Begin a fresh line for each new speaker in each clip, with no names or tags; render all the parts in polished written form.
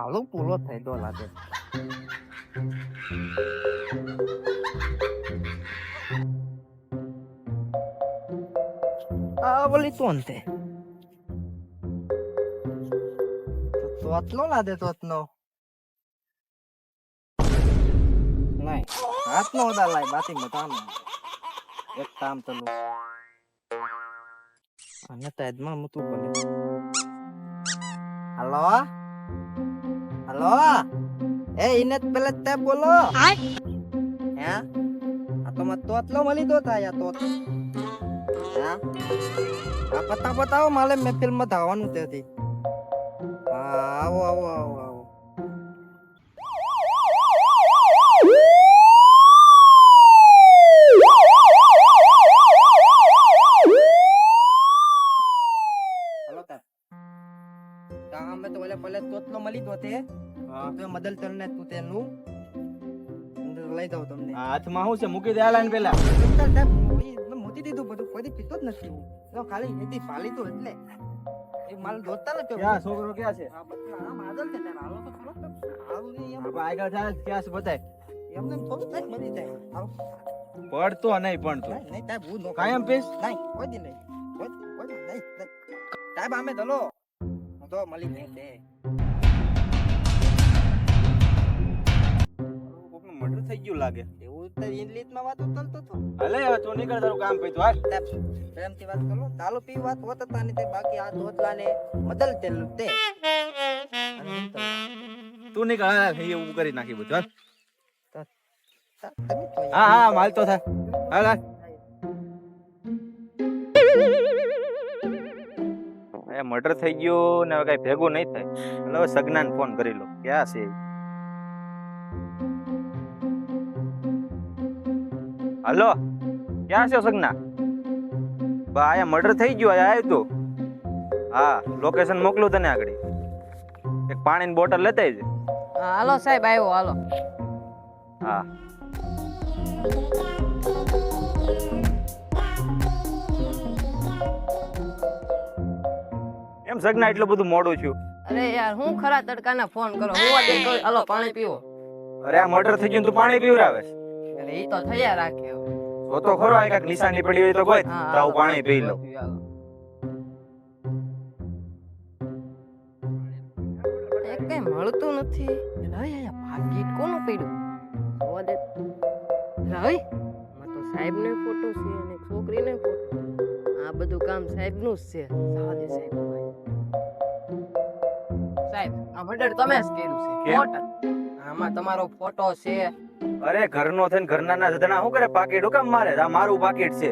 આવલો પૂરો થઈ દો લાગે બોલી તું અંતે તો આટલો લાદે તો આટલો નહીં હાથનો ઉડા લાય બાતી મતાનો એક કામ તો લો અને તેદમાં મુતું બને હલો હલો એ ઇને પેલે તે બોલો હે આ તો મત તો આટલો મળી દો તા યા તો હે આ બતાવો માલે મહેફિલ માં ધાવાનું તેથી આવો આવો આવો આવો હલો તા અમે તો પેલે તોતલો મળી દો તે તો મદલ તલને તું તેનું અંદર લઈ દઉં તમને
હાથમાં શું છે મૂકી દે આલાને પેલા
મૂકી દીધું બધું કોઈ પીતો જ નથી તો ખાલી એથી પાલી તો એટલે એ માલ દોતા ન પીયો
ક્યાં છોકરો ક્યાં છે
આ માદલ છે તાર હાલો તો ખરો હાલો ની એમ
આપણે આગળ થાય ક્યાં છે બતાય
એમને થોડું થાય મરી જાય હાલો
પડતો નહીં પણ તું
નહીં તાય ભૂ નો
કાયમ પીસ
નહીં કોઈ દી નહીં કોઈ નહીં તાય બામે દલો તો મળી ગઈ દે
કોકનું મર્ડર થઈ ગયું લાગે
એવું તો ઇંગ્લિશમાં વાતો ચાલતો તો
હાલે હવે તું નીકળ તારું કામ પઈ તો હાલ
પ્રેમથી વાત કરો ચાલો પી વાત હોત હતા ને તે બાકી આ ધોતલાને મદલ તેલ તે
તું નીકળ હાલ એવું કરી નાખી બધું હાલ
તમે તો
હા હા માલ તો થાય હાલ હાલ એ મર્ડર થઈ ગયું ને હવે કઈ ભેગું નહીં થાય એટલે હવે સગનાને ફોન કરી લો ક્યાં છે હલો ક્યાં છે સગના બા આયા મર્ડર થઈ ગયું આયા આવ્યું તું હા લોકેશન મોકલું તને આગળ એક પાણીની બોટલ લેતા આવજે
હાલો સાહેબ આવ્યો હાલો
હા એમ સગના એટલું બધું મોડું છું
અરે યાર હું ખરા તડકાના ફોન કરો હું દે તો હાલો પાણી પીવો
અરે આ મર્ડર થઈ ગયું તું પાણી પીવરાવે
અરે ઈ તો થયા રાખે
તો ખરો આ કાંઈક નિશાની પડી હોય તો કોઈ તો આવું પાણી પી લો
એક કઈ મળતું નથી લઈ ભાગીટ કોનું પડ્યું જોવા દે લઈ માં તો સાહેબનો ફોટો છે અને છોકરીનો ફોટો આ બધું કામ સાહેબનું જ છે જવા દે સાહેબ સાહેબ આ મર્ડર તમે જ કર્યું છે
કેમ?
ફોટો આમાં તમારો ફોટો છે
અરે ઘરનો થઈને ઘરના ના જતના શું કરે પાકીટ હુકમ મારે આ મારું પાકીટ છે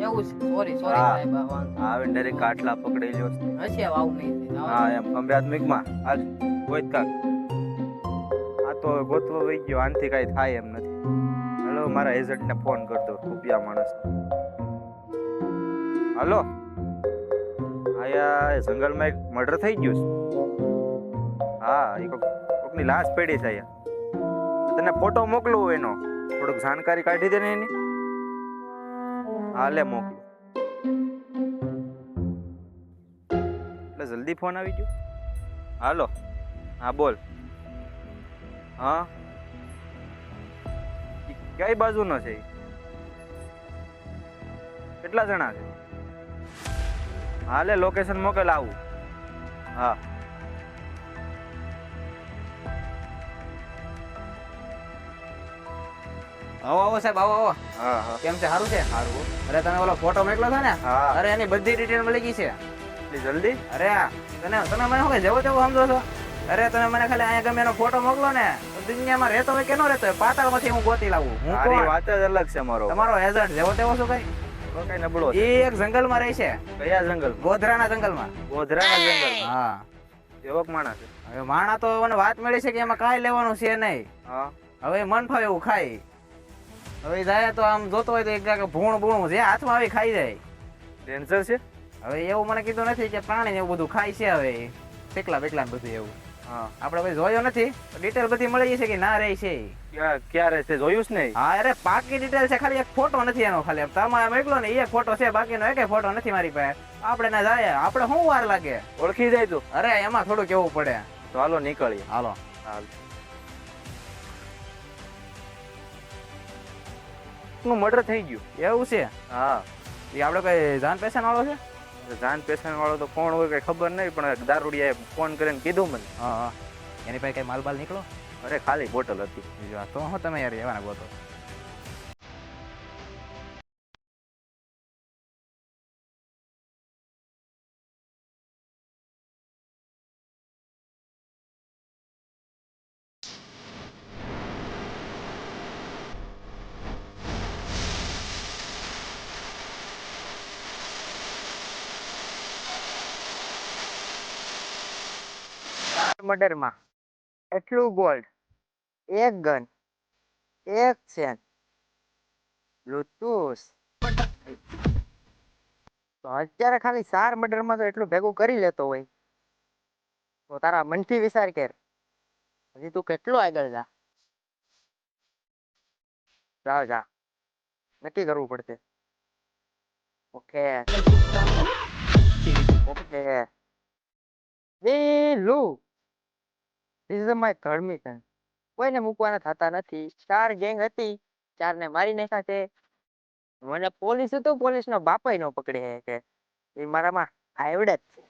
એવું છે સોરી
હા.
સાહેબ આ વાંધો
આવે ડાયરેક્ટ કાટલા પકડી લ્યો
હશે આવું નહીં થાય.
હા એમ ખંભ્યાત્મિકમાં હાલ કોઈ કાક આ તો ગોતવો વઈ ગયો આનથી કઈ થાય એમ નથી હેલો મારા એજન્ટને ફોન કરતો રૂપિયા માણસ હાલો આયા જંગલમાં એક મર્ડર થઈ ગયું છે હા એ કોકની લાશ પડી છે અહીંયા તને ફોટો મોકલું એનો થોડુંક જાણકારી કાઢી દે ને એની હા લે મોકલું એટલે જલ્દી ફોન આવી ગયો હાલો હા બોલ હા ઈ કઈ બાજુનો છે ઈ? કેટલા જણા છે હા લે લોકેશન મોકલ આવું હા
આવો આવો સાહેબ આવો આવો
હા હા
કેમ છે સારું છે
સારું
અરે તમે ઓલો ફોટો મોકલો છે ને
હા
અરે એની બધી ડિટેલ મળી ગઈ છે
એટલી જલ્દી
અરે તને તમે મને શું જેવો તેવો સમજો છો અરે તમે મને ખાલી અહીંયા ગમે એનો ફોટો મોકલો ને તો દુનિયામાં રહેતો હોય કે ન રહેતો હોય પાતાળમાંથી હું ગોતી લાવું હું
મારી
કોણ?
વાત જ અલગ છે મારો
તમારો એજન્ટ જેવો તેવો શું કઈ
તો કઈ નબળો છે
એ એક જંગલમાં રહે છે
કયા જંગલ
ગોધરાના જંગલમાં
ગોધરાના જંગલ
હા
એવો માણસ છે
હવે માણા તો મને વાત મળી છે કે એમાં કાંઈ લેવાનું છે નહીં
હા
હવે મન ફાવે એવું ખાય હવે ઈ જાય તો આમ જોતો હોય તો એક જાગે ભૂણ ભૂણ જે હાથમાં આવી ખાઈ જાય
ડેન્જર છે
હવે એવું મને કીધું નથી કે પ્રાણી ને એવું બધું ખાય છે હવે પેકલા બેકલા ને બધું એવું
હા
આપણે કોઈ જોયો નથી ડિટેલ બધી મળી છે કે ના રહી છે
ક્યારે છે જોયું જ નહીં.
હા અરે પાકી ડિટેલ છે ખાલી એક ફોટો નથી એનો ખાલી તમારે મોકલો ને એ ફોટો છે બાકીનો એક ફોટો નથી મારી પાસે આપણે ના જાય આપણે શું વાર લાગે
ઓળખી જાય તું.
અરે એમાં થોડું કેવું પડે
તો હાલો નીકળીએ.
હાલો
હાલ. નું મર્ડર થઈ ગયું.
એવું છે
હા
એ આપણે કોઈ જાન પેશન વાળો છે
જાન પેશન વાળો તો કોણ હોય કઈ ખબર નહીં, પણ દારૂડિયાએ ફોન કરીને કીધું મને.
હા હા એની પાસે કઈ માલ બાલ નીકળો
અરે ખાલી બોટલ હતી.
બીજું આ તો હું તમે યાર એવાના ગોતો
મર્ડર માં એટલું ગોલ્ડ, એક ગન, એક ચેન, બ્લૂટૂથ, તો અત્યારે ખાલી 4 મર્ડર માં તો એટલું ભેગું કરી લેતો હોય તો તારા મનથી વિચાર કર હજી તું કેટલો આગળ જા. જાઓ જા, નક્કી કરવું પડશે. ઓકે ઓકે વેલું This is my third mission. કોઈને મૂકવાના થતા નથી. 4 ગેંગ હતી, 4 ને મારી નાખ્યા છે. મને પોલીસ હતો, પોલીસનો બાપાય નો પકડે કે એ મારામાં આવડે જ છે.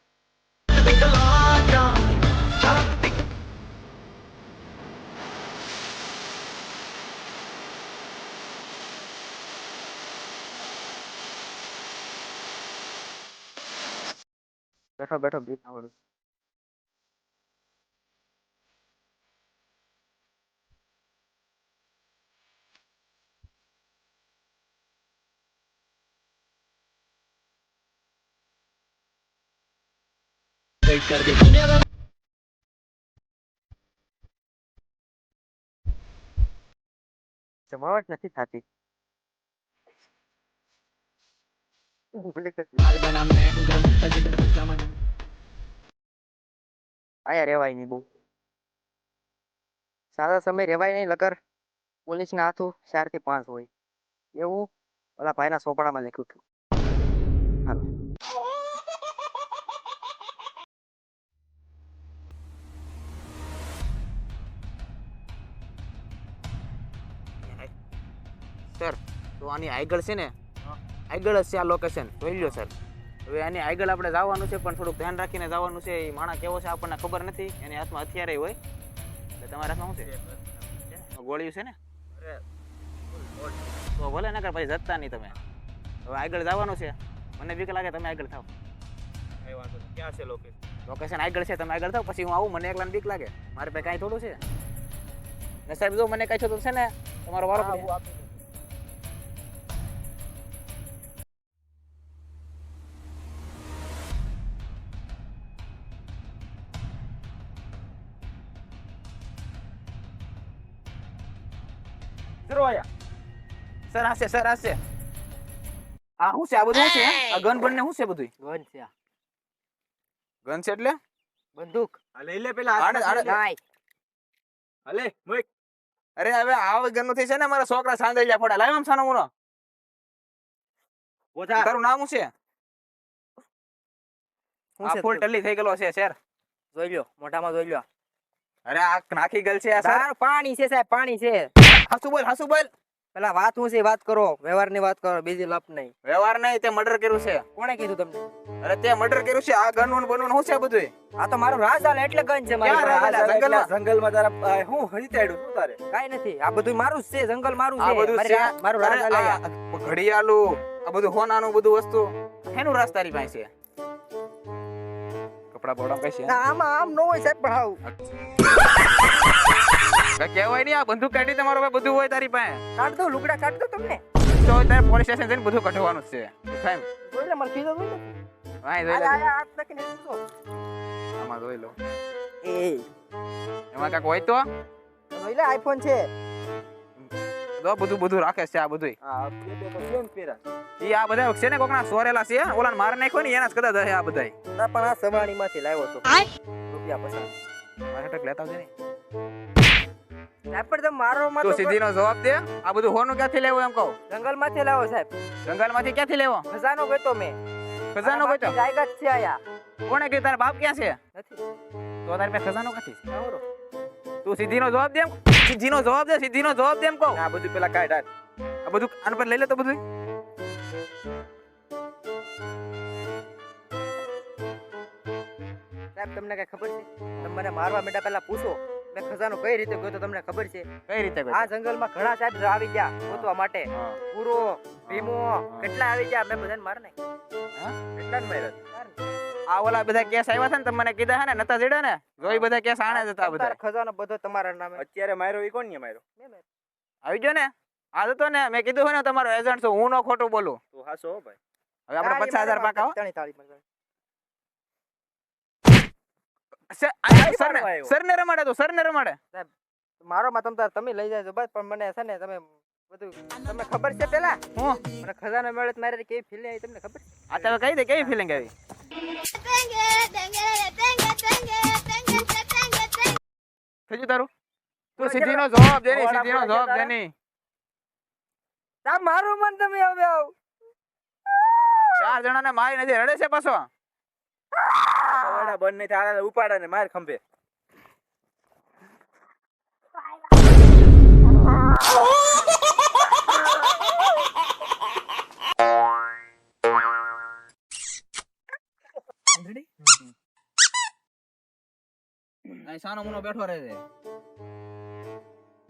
બેઠો બેઠો બીક આવડું. જમાવટ નથી થતી. આયા રેવાય નહીં બહુ. સારા સમય રેવાય નહીં લગર પોલીસના હાથું 4 થી 5 હોય એવું ઓલા ભાઈના સોપડામાં લખ્યું હતું. હાલો.
સર તો આની આગળ છે ને આગળ જ છે આ લોકેશન જોઈ લ્યો સર. હવે આની આગળ આપણે જવાનું છે પણ થોડુંક ધ્યાન રાખીને જવાનું છે. એ માણસ કેવો છે આપણને ખબર નથી, એની હાથમાં હથિયાર હોય. એટલે તમારા હાથમાં શું છે? ગોળીઓ છે ને? તો ભલે ને કર પછી જતા નહીં તમે. હવે આગળ જવાનું છે, મને બીક લાગે તમે આગળ થાવ.
કઈ વાંધો નહીં. ક્યાં છે લોકેશન?
લોકેશન આગળ છે, તમે આગળ થાવ પછી હું આવું. મને એકલાને બીક લાગે, મારે પાસે કાંઈ થોડું છે ને સાહેબ. જો મને કાંઈ થતું છે ને તમારો વારો પડે. સર આ છે સર આ છે. આ શું છે? આ બધું શું છે? આ ગન બન ને શું છે બધું?
ગન છે આ.
ગન છે એટલે
બંદૂક.
આ લઈ લે પેલા.
લાય.
અલે મુક.
અરે હવે આ ગન નું છે ને મારા છોકરા સાંદળિયા ફોડા. લાવ આમ સાનો મુનો.
ઓછા.
તારું નામ શું છે?
શું
આ
છે
ફૂલ
તું?
ટલ્લી થઈ ગયેલો છે સર.
જોઈ લ્યો, મોઢામાં જોઈ લ્યો.
અરે આ નાખી ગયેલ છે આ સર.
તાર પાણી છે સાહેબ, પાણી છે.
હાસુ બોલ હાસુ બોલ.
પેલા વાત હું છે વાત કરો, વ્યવહારની વાત કરો, બીજી લપ નહીં.
વ્યવહાર નહીં, તે મર્ડર કર્યું છે.
કોણે કીધું તમને?
અરે તે મર્ડર કર્યું છે. આ ગન નું બનવું શું છે બધું?
આ તો મારું રાજ હાલે એટલે ગન છે મારી
ક્યાં
પાસે.
રાજ હાલે?
જંગલમાં તારા હું હરીતાડ્યું શું તારે?
કાંઈ નથી, આ બધું મારું જ છે, જંગલ મારું
આ
છે.
બધું
મારી
છે.
મારું રાજ
અરે
હાલે.
આ ઘડિયાળું, આ બધું હોનાનું બધું વસ્તુ એનું રાજ તારી પાસે છે. કપડા બોડા કઈ છે?
ના, આમાં આમ નો હોય સાહેબ, પણ હાવ.
કઈ કહેવાય નહીં. આ બંદૂક કાઢી તમારો પાસે બધું હોય તારી પાસે.
કાઢ દો, લુગડા કાઢ દો તમને.
તો તારે પોલીસ સ્ટેશન જઈને બધું કઢવાનું જ છે. ફાઈન.
જોઈ લે, મને કીધું હતું ને.
વાય જોઈ લે.
આયા હાથ નાખીને સૂતો.
આમાં જોઈ લો.
એ
એમાં કાંઈક હોય તો
જોઈ લે, આઈફોન છે.
જો બધું રાખે છે આ બધું.
હા બે તો કેમ પેરા?
ઈ આ બધા છે ને કોકના સોરેલા છે. ઓલાને માર નાખ્યો ને એના જ કદાચ હશે આ બધાય.
ના, પણ આ સવાણીમાંથી લાવ્યો હતો. રૂપિયા પસાર.
મારા ટક લેતા આવજે ને.
સાહેબ પણ તમે મારો માં
તું સીધીનો જવાબ દે. આ બધું હોનું ક્યાંથી લેવું એમ કહું?
જંગલ માંથી લાવો સાહેબ.
જંગલમાંથી ક્યાંથી લેવો?
ખજાનો ગોતો મેં.
ખજાનો ગોતો?
જાયગા જ છે આયા.
કોણે કીધું તારા બાપ ક્યાં છે?
નથી.
તો તારી પાસે ખજાનો ક્યાંથી છે?
આવરો.
તું સીધીનો જવાબ દે એમ. સીધીનો જવાબ દે, સીધીનો જવાબ દે એમ કહું.
આ બધું પેલા કાઢ હાલ.
આ બધું આના પર લઈ લે તો બધું.
સાહેબ તમને કઈ ખબર છે? તમે મને મારવા બેટા પહેલા પૂછો. મેં ખજાનો કઈ રીતે ગયો તમને ખબર છે?
કઈ રીતે
આ જંગલમાં ઘણા સાહેબ આવી ગયા ગોતવા માટે.
હા.
પૂરો ભીમો કેટલા આવી ગયા મેં બધાને માર નાખ્યા.
કેટલાને માર્યા?
આ ઓલા બધા કેસ આવ્યા છે ને તમે મને કીધા હે ને નતા જડ્યા ને જોઈ બધા કેસ આણે જ હતા બધા.
તમારો ખજાનો બધો તમારા નામે.
અત્યારે માર્યો ઈ કોણ માર્યો?
મેં માર્યો.
આવી ગયો ને આ હતો ને મેં કીધું હોય ને તમારો એજન્ટ છું હું નો ખોટું બોલું.
તું હાસો હો ભાઈ.
હવે આપણે 50,000 પાકા હો.
તાળી મારવા.
સરને રમાડે તો સરને રમાડે.
મારો માં તમે લઈ જાય બસ પણ મને છે ને તમે બધું તમને ખબર છે પેલા
હું
મને ખજાનો મળે મારે કેવી ફીલિંગ આવી તમને ખબર છે?
આ તમે કહી દે કેવી ફિલિંગ આવી? થઈ તારું તું સીધીનો જવાબ દે ની સીધીનો જવાબ દે ની.
તા મારું મન તમે હવે આવ
4 જણાને મારી નથી રડે છે પાછો.
સવાડા બંધ નહીં થાય ઉપાડા ને માર ખંભે.
અહીં સાનો મુનો બેઠો રહે છે.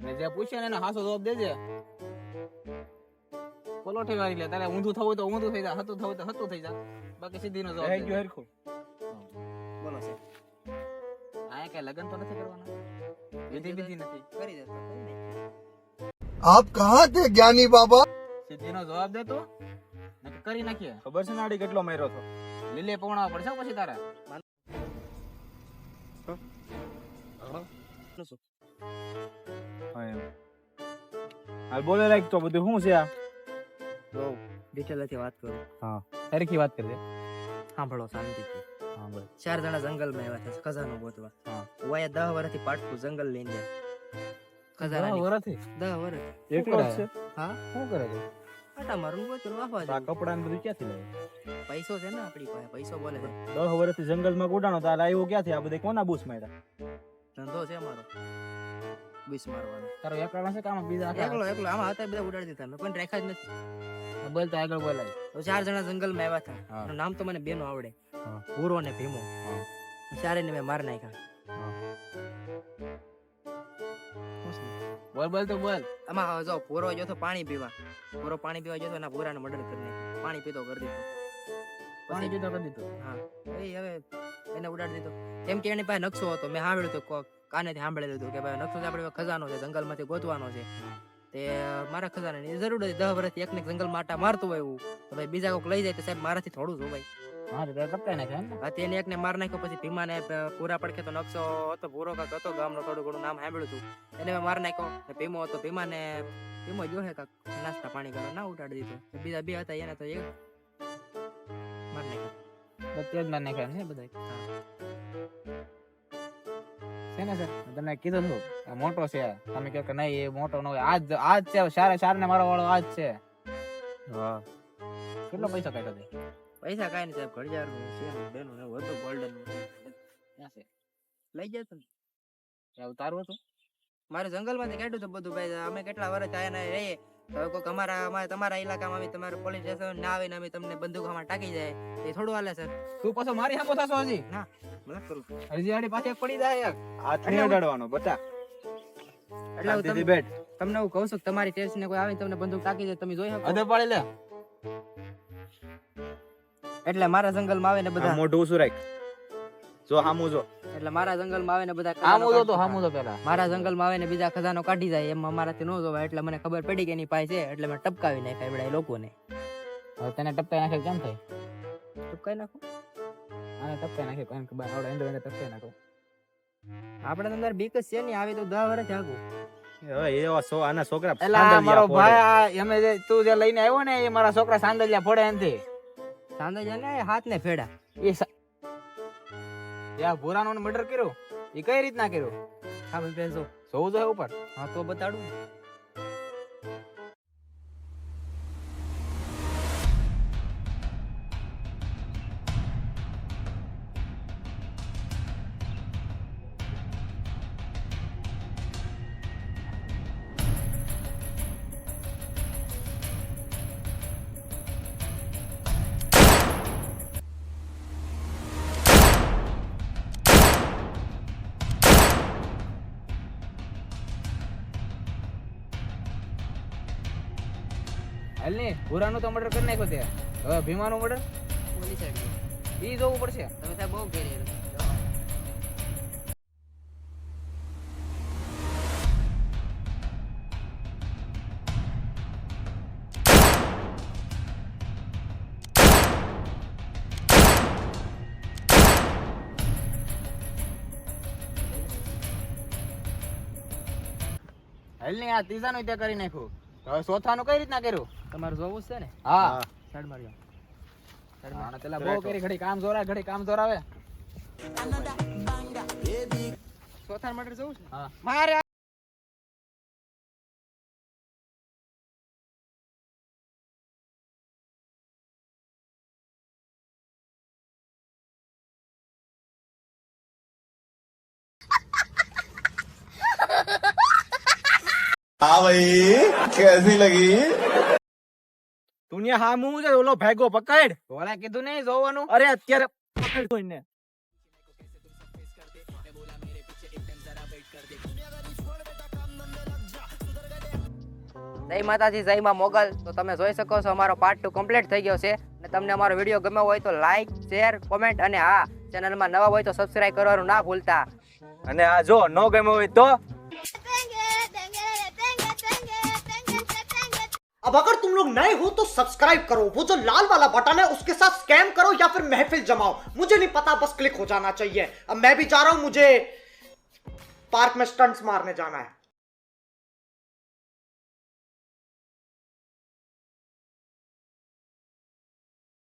મેં જે પૂછ્યું ને એનો હાસો જવાબ દેજે. પલોઠી વાળી લે તારે ઊંધું થવું તો ઊંધું થઈ જા હતું થવું તો હતું થઈ જા બાકી સીધીનો જવાબ
થઈ
દેજે.
ગયું હરખું.
બોલો છે
આ કઈ લગન તો નથી કરવાના વિધિ વિધિ નથી.
કરી દે તો કરી દે.
आप कहाँ थे ज्ञानी बाबा?
સીધીનો જવાબ દે તું નક્કી કરી નાખીએ.
ખબર છે ને આડી કેટલો માર્યો હતો?
લીલે પવણાવા પડશે હો પછી તારે.
હા એમ. હાલ બોલે લાઈક તો બધું શું છે આ?
બહુ ડિટેલથી વાત કરું.
સરખી વાત કરજે.
સાંભળો શાંતિથી.
હા બોલ.
4 જણા જંગલમાં આવ્યા છે ખજાનો ગોતવા.
હા.
વાયા 10 વર્ષથી પાટકું જંગલ લઈને જાય. ખજાનાની
વરથી
10 વર્ષ.
એકલો જ છે?
હા
શું કરે છે?
આટા મારું ગોતરું વાહવા
આ
દે.
કપડા ને બધું ક્યાંથી લાવ્યો?
પૈસો છે ને આપણી પાસે પૈસો બોલે છે.
10 વર્ષથી જંગલમાં ગોડાણો તાર આવ્યો ક્યાંથી? આ બધા કોના બૂસ માર્યા?
ધંધો છે અમારો બીસ મારવાનો.
તારો એકલા છે કામ બીજા
એકલો એકલો આમાં હતા બધા ઉડાડી દીધા મેં પણ રાખ્યા જ નથી.
બોલ તો આગળ બોલાય.
તો 4 જણા જંગલમાં આવ્યા હતા.
હા.
એનું નામ તો મને બેનો આવડે.
હા.
પૂરો ને ભીમો.
હા.
ચારેયને મેં માર નાખ્યા.
બોલ બોલ તો બોલ.
આમાં હવે જો પૂરો ગયો તો પાણી પીવા. પૂરો પાણી પીવા ગયો તો એના પૂરાને મર્ડર કરી નાખ્યો. પાણી પીતો કરી દીધો.
પાણી પીતો કરી દીધું.
હા એ હવે એને ઉડાડી દીધો. કેમ કે એની પાસે નકશો હતો. મેં સાંભળ્યું હતું કાનેથી સાંભળેલું હતું કે ભાઈ નકશો છે આપણે ખજાનો છે જંગલમાંથી ગોતવાનો છે. તે મારા ખજાનાની જરૂર હતી. 10 વર્ષથી એકને જંગલમાં આટા મારતું હોય એવું તો ભાઈ બીજા કોઈક લઈ જાય તો સાહેબ મારાથી થોડું જોવાય.
હા તો કપતા નાખે એમ ને.
હા તેને એકને માર નાખ્યો પછી ભીમાને પૂરા પડખે તો નકશો હતો પૂરો કાક હતો ગામનો થોડું ઘણું નામ સાંભળ્યું હતું એને મેં માર નાખ્યો. ને ભીમો હતો ભીમો જો હે કાક નાસ્તા પાણી કરવા ના ઉડાડી દીધો. બીજા 2 હતા એને તો એક માર નાખ્યો.
બધે જ માર નાખે એમ છે બધા. છે ને સર તમને કીધું હતું આ મોટો છે તમે કહો કે નહીં એ મોટો ન હોય આજ છે સારે ને મારો વાળો આજ છે.
હા.
કેટલો પૈસા કાઢ્યો તે?
પૈસા કાંઈ નહીં સાહેબ ઘડિયાળનું છે બેનું ને હતું ગોલ્ડન
ક્યાં છે?
લઈ જાય તમે.
એવું તારું હતું?
મારે જંગલમાંથી કાઢ્યું હતું બધું ભાઈ અમે કેટલા વર્ષ આયા ને રહીએ હવે કોઈક તમારા ઇલાકામાં આવી તમારે પોલીસ સ્ટેશન ના આવીને અમે તમને બંદૂકમાં ટાકી જાય એ થોડું હાલે સર.
તું પાછો મારી હામો થાશો હજી?
મતલબ કરું
હજી આડી પાછી પડી જાય યાર.
હાથ નહીં અડાડવાનો બટા.
એટલે હું
દીદી બેટ.
તમને હું કહું છું કે તમારી ટેસ્ટ ને કોઈ આવીને તમને બંદૂક ટાકી જાય તમે જોઈ શકો.
અધે પાડી લે.
એટલે મારા જંગલમાં આવે ને
આ
બધા
મોઢું ઊંચું રાખ. જો હામું જો.
એટલે મારા જંગલમાં આવે ને બધા
હામું
ખજાનો
તો હામું તો પેલા.
મારા જંગલમાં આવે ને બીજા ખજાનો કાઢી જાય એમ અમારાથી ન જોવાય એટલે મને ખબર પડી કે એની પાસે છે એટલે મેં ટપકાવી નાખ્યા બધા લોકોને.
હવે તને ટપકાઈ નાખે કેમ થાય?
ટપકાઈ નાખો
આને ટપકાઈ નાખે કોઈને ખબર આવડે એન્ડો એને ટપકાઈ નાખો.
આપણે અંદર બીક જ છે ને આવી તો 10 વર્ષ આગું.
હવે એવા આના છોકરા
એલા
સાંદલિયા
મારો
ફોડે.
ભાઈ એમે જે તું જે લઈને આવ્યો ને એ મારા છોકરા સાંદલિયા ફોડે એનથી.
સાંજે જાય ને હાથ ને ફેડા
એ ત્યાં ભૂરાનો મર્ડર કર્યું. એ કઈ રીતના કર્યું?
હા ભાઈ બેસો.
જોવું જોઈએ ઉપર.
હા તો બતાડું.
હાલ ને ભૂરાનું તો મર્ડર કરી નાખ્યો તે. હવે ભીમાનું મર્ડર
ઓલી સાઈડ
ઈ જોવું પડશે.
તમે સાહેબ બહુ ઘેરી
હાલ ને આ ત્રીજાનું તે કરી નાખ્યું. તો હવે ચોથાનું કઈ રીતના કર્યું?
તમારે જોવું છે ને?
હા
સાઈડ માર્યો.
આને પેલા બહુ કરી ઘડી કામ જોરાવે ઘડી કામ જોરાવે.
ચોથા મર્ડર જોવું છે?
હા
મારે
हाँ भाई कैसी लगी?
તું ને હા મું છે ઓલો ભેગો પકડ.
ઓલા કીધું નહીં જોવાનું.
અરે અત્યારે પકડ કોઈને.
જય માતાજી, જય માં મોગલ. તો તમે જોઈ શકો છો અમારો પાર્ટ 2 કમ્પ્લીટ થઈ ગયો છે. અને તમને અમારો વિડીયો ગમ્યો હોય તો લાઈક, શેર, કોમેન્ટ અને હા ચેનલમાં નવા હોય તો સબસ્ક્રાઇબ કરવાનું ના ભૂલતા.
અને આ જો નો ગમ્યો હોય તો
अब अगर तुम लोग नए हो तो सब्सक्राइब करो, वो जो लाल वाला बटन है उसके साथ स्कैम करो या फिर महफिल जमाओ, मुझे नहीं पता, बस क्लिक हो जाना चाहिए. अब मैं भी जा रहा हूं, मुझे पार्क में स्टंट्स मारने जाना है.